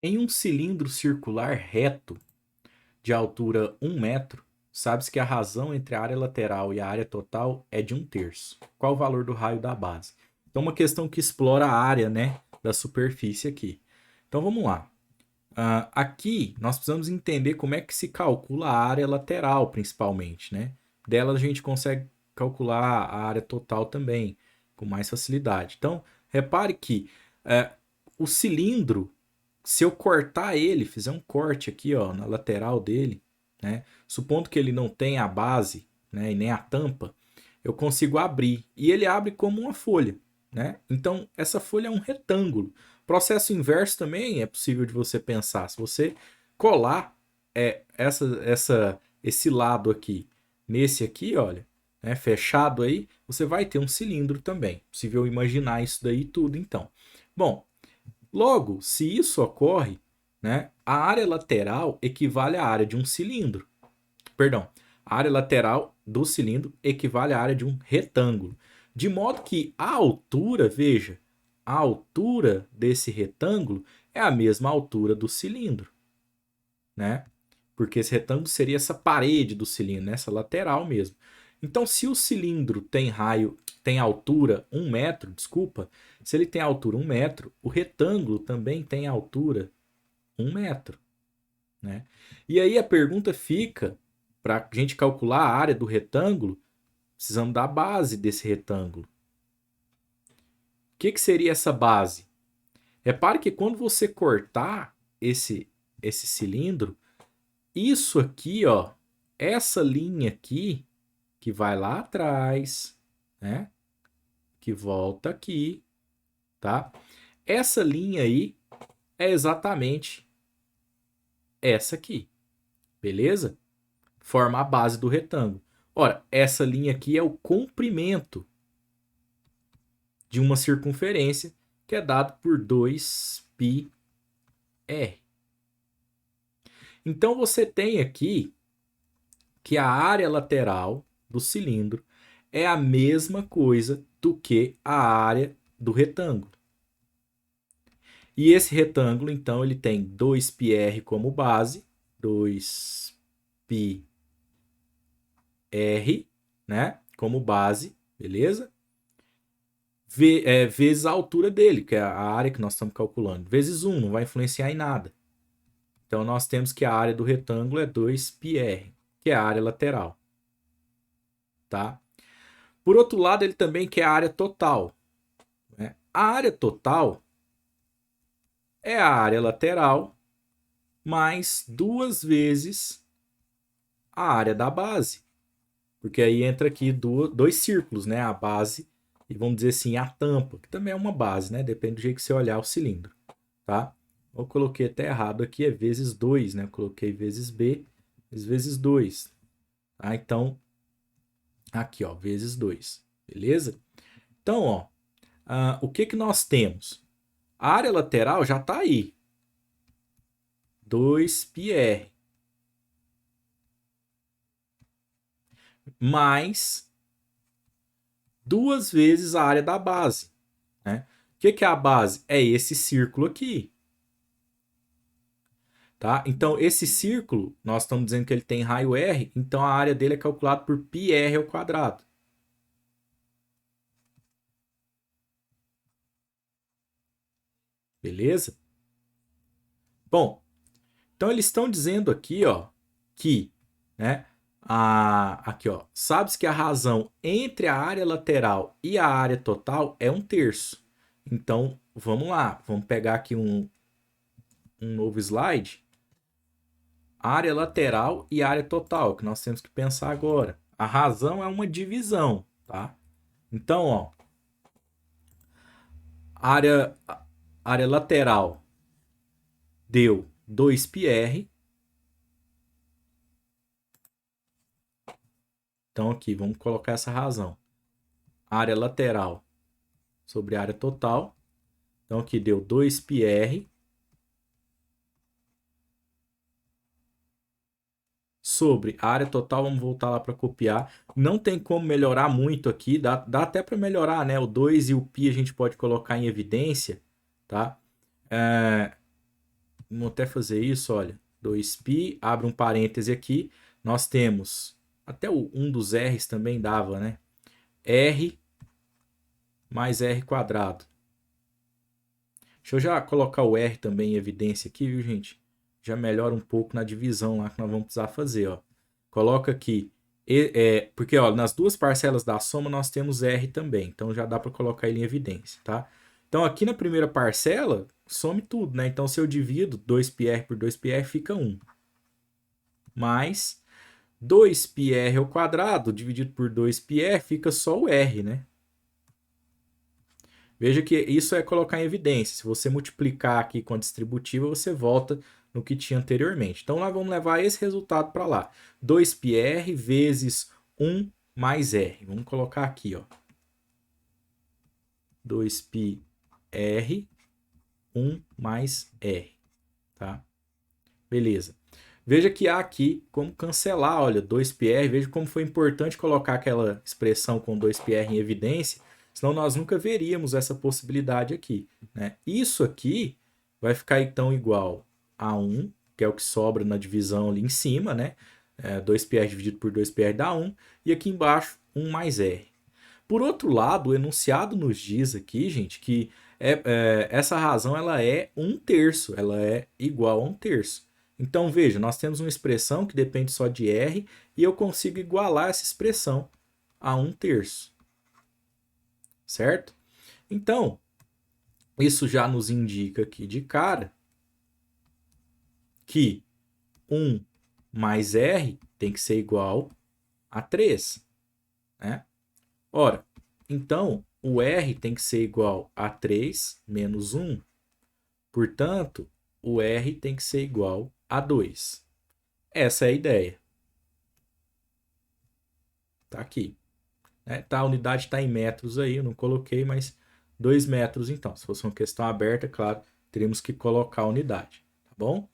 Em um cilindro circular reto de altura 1 metro, sabe-se que a razão entre a área lateral e a área total é de 1/3. Qual o valor do raio da base? Então, uma questão que explora a área, né, da superfície aqui. Então, vamos lá. Aqui, nós precisamos entender como é que se calcula a área lateral, principalmente, né? Dela a gente consegue calcular a área total também, com mais facilidade. Então, repare que o cilindro, se eu cortar ele, fizer um corte aqui, ó, na lateral dele, né? Supondo que ele não tenha a base, né, e nem a tampa, eu consigo abrir. E ele abre como uma folha, né? Então, essa folha é um retângulo. Processo inverso também é possível de você pensar. Se você colar esse lado aqui nesse aqui, olha, né, fechado aí, você vai ter um cilindro também. Possível imaginar isso daí tudo, então. Bom, logo, se isso ocorre, né, a área lateral equivale à área de um cilindro. Perdão, a área lateral do cilindro equivale à área de um retângulo. De modo que a altura, veja, a altura desse retângulo é a mesma altura do cilindro, né? Porque esse retângulo seria essa parede do cilindro, né? Essa lateral mesmo. Então, se o cilindro tem altura 1 metro, desculpa, se ele tem altura 1 metro, o retângulo também tem altura 1 metro, né? E aí a pergunta fica, para a gente calcular a área do retângulo, precisamos da base desse retângulo. O que seria essa base? Repare que quando você cortar esse cilindro, isso aqui, ó, essa linha aqui, que vai lá atrás, né? Que volta aqui, tá? Essa linha aí é exatamente essa aqui, beleza? Forma a base do retângulo. Ora, essa linha aqui é o comprimento de uma circunferência que é dado por 2πr. Então você tem aqui que a área lateral do cilindro é a mesma coisa do que a área do retângulo. E esse retângulo, então, ele tem 2πr como base, 2πr, né, como base, beleza? Vezes a altura dele, que é a área que nós estamos calculando, vezes 1, não vai influenciar em nada. Então, nós temos que a área do retângulo é 2πr, que é a área lateral. Tá? Por outro lado, ele também quer a área total. Né? A área total é a área lateral mais 2 vezes a área da base. Porque aí entra aqui dois círculos, né? A base e vamos dizer assim, a tampa, que também é uma base, né? Depende do jeito que você olhar o cilindro. Tá? Eu coloquei até errado aqui, é vezes 2, né? Eu coloquei vezes B, vezes 2. Tá? Então, aqui, ó, vezes 2. Beleza? Então, ó, o que nós temos? A área lateral já está aí. 2πr. Mais 2 vezes a área da base. Né? O que é a base? É esse círculo aqui. Tá? Então, esse círculo, nós estamos dizendo que ele tem raio R, então a área dele é calculada por πr ao quadrado. Beleza? Bom, então eles estão dizendo aqui, ó, que, né, aqui, ó, sabe-se que a razão entre a área lateral e a área total é 1/3. Então, vamos lá, vamos pegar aqui um novo slide. Área lateral e área total, que nós temos que pensar agora. A razão é uma divisão, tá? Então, ó, área, área lateral deu 2πr. Então, aqui, vamos colocar essa razão. Área lateral sobre área total. Então, aqui deu 2πr sobre a área total. Vamos voltar lá para copiar. Não tem como melhorar muito aqui. Dá até para melhorar, né? O 2 e o π a gente pode colocar em evidência, tá? vamos até fazer isso, olha. 2π, abre um parêntese aqui. Nós temos, até um dos R's também dava, né? R mais R quadrado. Deixa eu já colocar o R também em evidência aqui, viu, gente? Já melhora um pouco na divisão lá que nós vamos precisar fazer, ó. Coloca aqui, porque ó, nas duas parcelas da soma nós temos R também, então já dá para colocar ele em evidência, tá? Então aqui na primeira parcela, some tudo, né? Então se eu divido 2πr por 2πr fica 1. Mais 2πr ao quadrado dividido por 2πr fica só o R, né? Veja que isso é colocar em evidência. Se você multiplicar aqui com a distributiva, você volta no que tinha anteriormente. Então, nós vamos levar esse resultado para lá. 2πr vezes 1 mais R. Vamos colocar aqui, ó. 2πr, 1 mais R. Tá? Beleza. Veja que há aqui como cancelar, olha, 2πr. Veja como foi importante colocar aquela expressão com 2πr em evidência, senão nós nunca veríamos essa possibilidade aqui, né? Isso aqui vai ficar então igual a 1, que é o que sobra na divisão ali em cima, né? 2πr dividido por 2πr dá 1, e aqui embaixo 1 mais r. Por outro lado, o enunciado nos diz aqui, gente, que essa razão ela é 1/3, ela é igual a 1/3. Então, veja, nós temos uma expressão que depende só de r, e eu consigo igualar essa expressão a 1/3. Certo? Então, isso já nos indica aqui de cara que 1 mais r tem que ser igual a 3. Né? Ora, então, o r tem que ser igual a 3 menos 1. Portanto, o r tem que ser igual a 2. Essa é a ideia. Tá aqui. Tá, a unidade está em metros aí, eu não coloquei, mas 2 metros então. Se fosse uma questão aberta, claro, teríamos que colocar a unidade, tá bom?